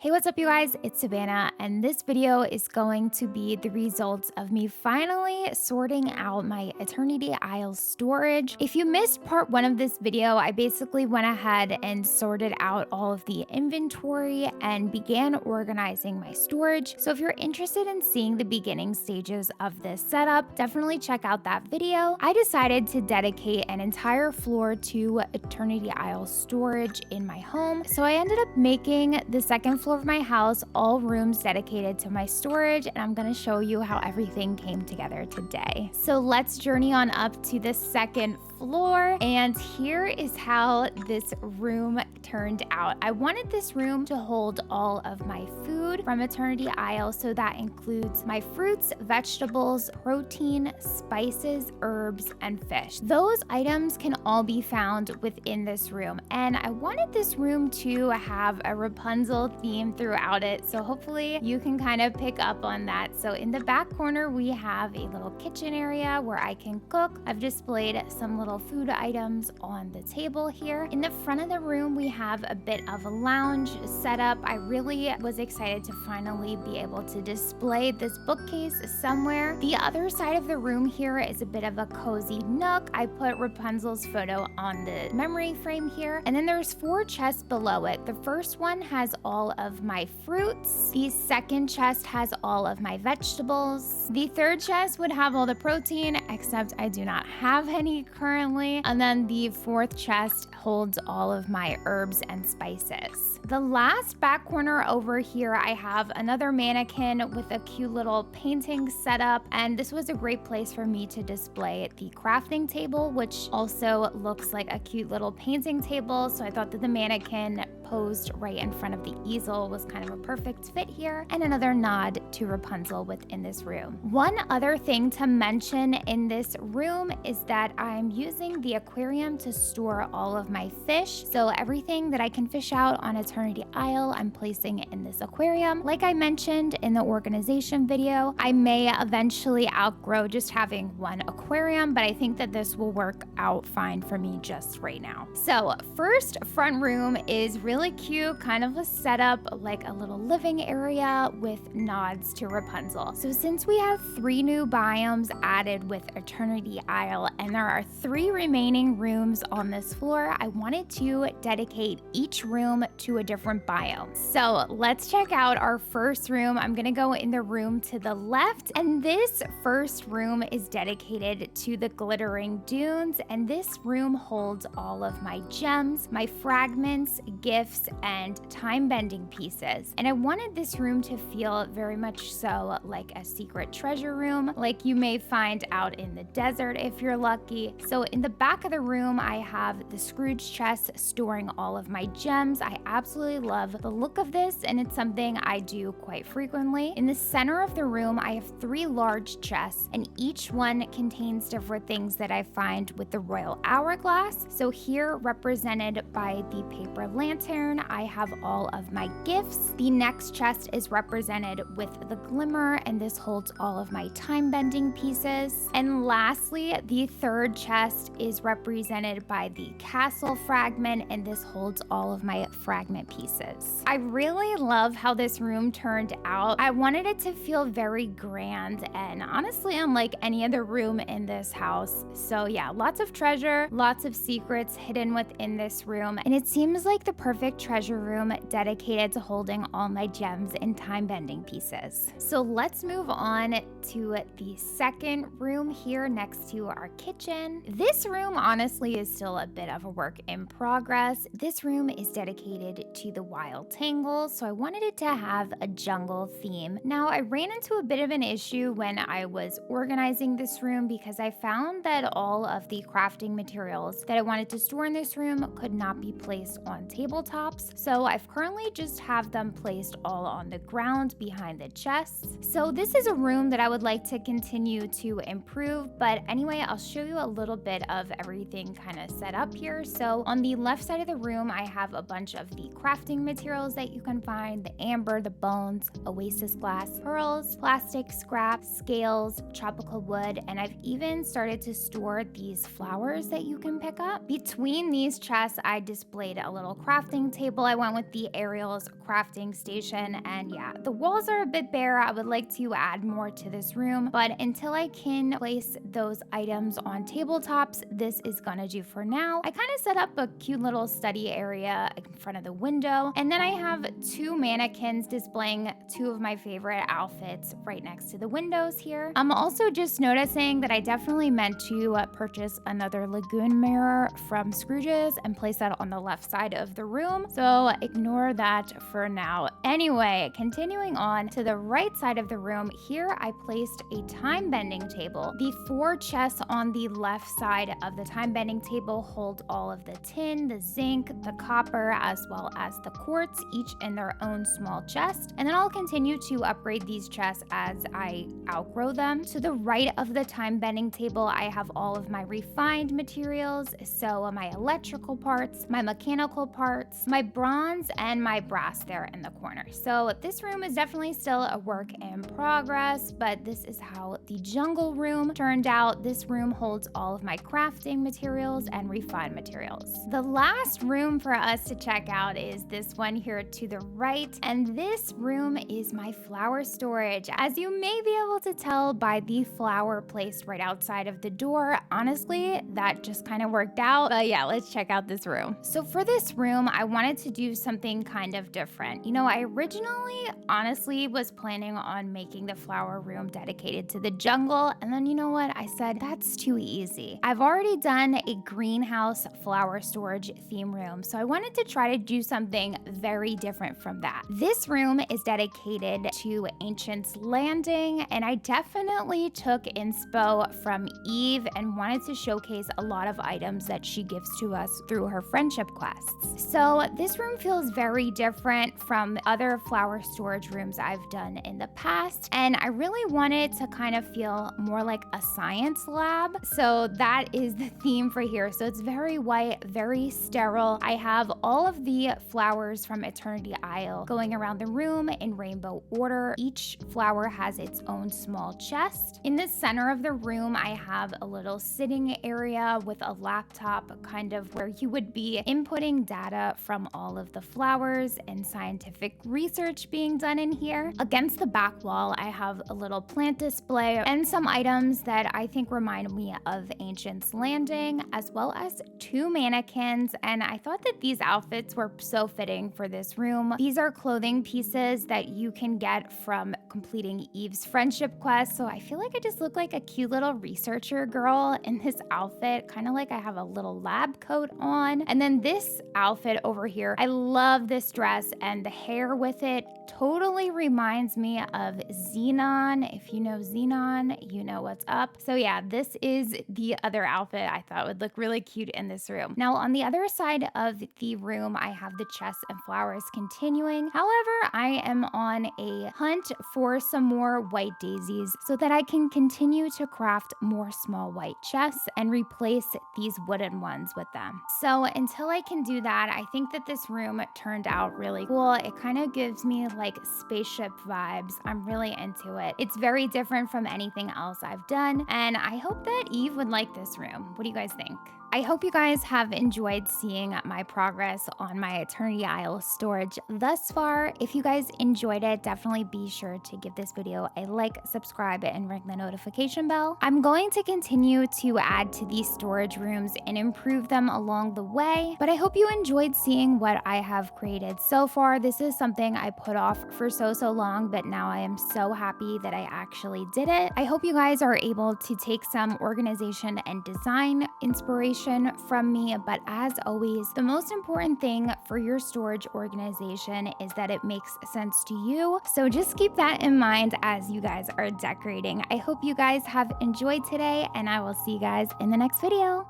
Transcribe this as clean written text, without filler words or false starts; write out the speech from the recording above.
Hey, what's up, you guys? It's Savannah, and this video is going to be the results of me finally sorting out my Eternity Isle storage. If you missed part one of this video, I basically went ahead and sorted out all of the inventory and began organizing my storage. So if you're interested in seeing the beginning stages of this setup, definitely check out that video. I decided to dedicate an entire floor to Eternity Isle storage in my home. So I ended up making the second floor of my house all rooms dedicated to my storage, and I'm going to show you how everything came together today. So let's journey on up to the second floor, and here is how this room turned out. I wanted this room to hold all of my food from Eternity Isle, so that includes my fruits, vegetables, protein, spices, herbs, and fish. Those items can all be found within this room, and I wanted this room to have a Rapunzel theme throughout it, so hopefully you can kind of pick up on that. So in the back corner, we have a little kitchen area where I can cook. I've displayed some little food items on the table here. In the front of the room, we have a bit of a lounge setup. I really was excited to finally be able to display this bookcase somewhere. The other side of the room here is a bit of a cozy nook. I put Rapunzel's photo on the memory frame here, and then there's 4 chests below it. The first one has all of my fruits. The second chest has all of my vegetables. The third chest would have all the protein, except I do not have any currently. And then the fourth chest holds all of my herbs and spices. The last back corner over here, I have another mannequin with a cute little painting setup, and this was a great place for me to display the crafting table, which also looks like a cute little painting table. So I thought that the mannequin posed right in front of the easel was kind of a perfect fit here, and another nod to Rapunzel within this room. One other thing to mention in this room is that I'm using the aquarium to store all of my fish. So everything that I can fish out on Eternity Isle, I'm placing it in this aquarium. Like I mentioned in the organization video, I may eventually outgrow just having one aquarium, but I think that this will work out fine for me just right now. So first front room is really cute, kind of a setup like a little living area with nods to Rapunzel. So since we have 3 new biomes added with Eternity Isle, and there are 3 remaining rooms on this floor, I wanted to dedicate each room to a different biome. So let's check out our first room. I'm gonna go in the room to the left, and this first room is dedicated to the glittering dunes, and this room holds all of my gems, my fragments, gifts, and time-bending pieces. And I wanted this room to feel very much so like a secret treasure room, like you may find out in the desert if you're lucky. So in the back of the room, I have the Scrooge chest storing all of my gems. I absolutely love the look of this, and it's something I do quite frequently. In the center of the room, I have 3 large chests, and each one contains different things that I find with the royal hourglass. So here, represented by the paper lantern, I have all of my gifts. The next chest is represented with the glimmer, and this holds all of my time-bending pieces. And lastly, the third chest is represented by the castle fragment, and this holds all of my fragment pieces. I really love how this room turned out. I wanted it to feel very grand and honestly unlike any other room in this house. So yeah, lots of treasure, lots of secrets hidden within this room, and it seems like the perfect treasure room dedicated to holding all my gems and time-bending pieces. So let's move on to the second room here next to our kitchen. This room honestly is still a bit of a work in progress. This room is dedicated to the wild tangles, so I wanted it to have a jungle theme. Now, I ran into a bit of an issue when I was organizing this room because I found that all of the crafting materials that I wanted to store in this room could not be placed on tabletops. So I've currently just have them placed all on the ground behind the chests. So this is a room that I would like to continue to improve, but anyway, I'll show you a little bit of everything kind of set up here. So on the left side of the room, I have a bunch of the crafting materials that you can find: the amber, the bones, oasis glass, pearls, plastic scrap, scales, tropical wood, and I've even started to store these flowers that you can pick up. Between these chests, I displayed a little crafting crafting table. I went with the Ariel's crafting station, and yeah, the walls are a bit bare. I would like to add more to this room, but until I can place those items on tabletops, this is gonna do for now. I kind of set up a cute little study area in front of the window, and then I have two mannequins displaying two of my favorite outfits right next to the windows here. I'm also just noticing that I definitely meant to purchase another lagoon mirror from Scrooge's and place that on the left side of the room, so ignore that for now. Anyway, continuing on to the right side of the room, here I placed a time bending table. The 4 chests on the left side of the time bending table hold all of the tin, the zinc, the copper, as well as the quartz, each in their own small chest. And then I'll continue to upgrade these chests as I outgrow them. To the right of the time bending table, I have all of my refined materials, so my electrical parts, my mechanical parts, my bronze, and my brass there in the corner. So this room is definitely still a work in progress, but this is how the jungle room turned out. This room holds all of my crafting materials and refined materials. The last room for us to check out is this one here to the right, and this room is my flower storage. As you may be able to tell by the flower placed right outside of the door, honestly, that just kind of worked out. But yeah, let's check out this room. So for this room, I wanted to do something kind of different. You know, I originally honestly was planning on making the flower room dedicated to the jungle, and then you know what? I said that's too easy. I've already done a greenhouse flower storage theme room, so I wanted to try to do something very different from that. This room is dedicated to Ancient's Landing, and I definitely took inspo from Eve and wanted to showcase a lot of items that she gives to us through her friendship quests. So this room feels very different from other flower storage rooms I've done in the past, and I really wanted to kind of feel more like a science lab. So that is the theme for here. So it's very white, very sterile. I have all of the flowers from Eternity Isle going around the room in rainbow order. Each flower has its own small chest. In the center of the room, I have a little sitting area with a laptop, kind of where you would be inputting data from all of the flowers and scientific research being done in here. Against the back wall, I have a little plant display and some items that I think remind me of Ancient's Landing, as well as 2 mannequins, and I thought that these outfits were so fitting for this room. These are clothing pieces that you can get from completing Eve's friendship quest, so I feel like I just look like a cute little researcher girl in this outfit, kind of like I have a little lab coat on. And then this outfit over here, I love this dress, and the hair with it totally reminds me of Xenon. If you know Xenon, you know what's up. So yeah, this is the other outfit I thought would look really cute in this room. Now on the other side of the room, I have the chests and flowers continuing. However, I am on a hunt for some more white daisies so that I can continue to craft more small white chests and replace these wooden ones with them. So until I can do that, I think that this room turned out really cool. It kind of gives me like spaceship vibes. I'm really into it. It's very different from anything else I've done, and I hope that Eve would like this room. What do you guys think? I hope you guys have enjoyed seeing my progress on my Eternity Isle storage thus far. If you guys enjoyed it, definitely be sure to give this video a like, subscribe, and ring the notification bell. I'm going to continue to add to these storage rooms and improve them along the way, but I hope you enjoyed seeing what I have created so far. This is something I put off for so long, but now I am so happy that I actually did it. I hope you guys are able to take some organization and design inspiration from me, but as always, the most important thing for your storage organization is that it makes sense to you. So just keep that in mind as you guys are decorating. I hope you guys have enjoyed today, and I will see you guys in the next video.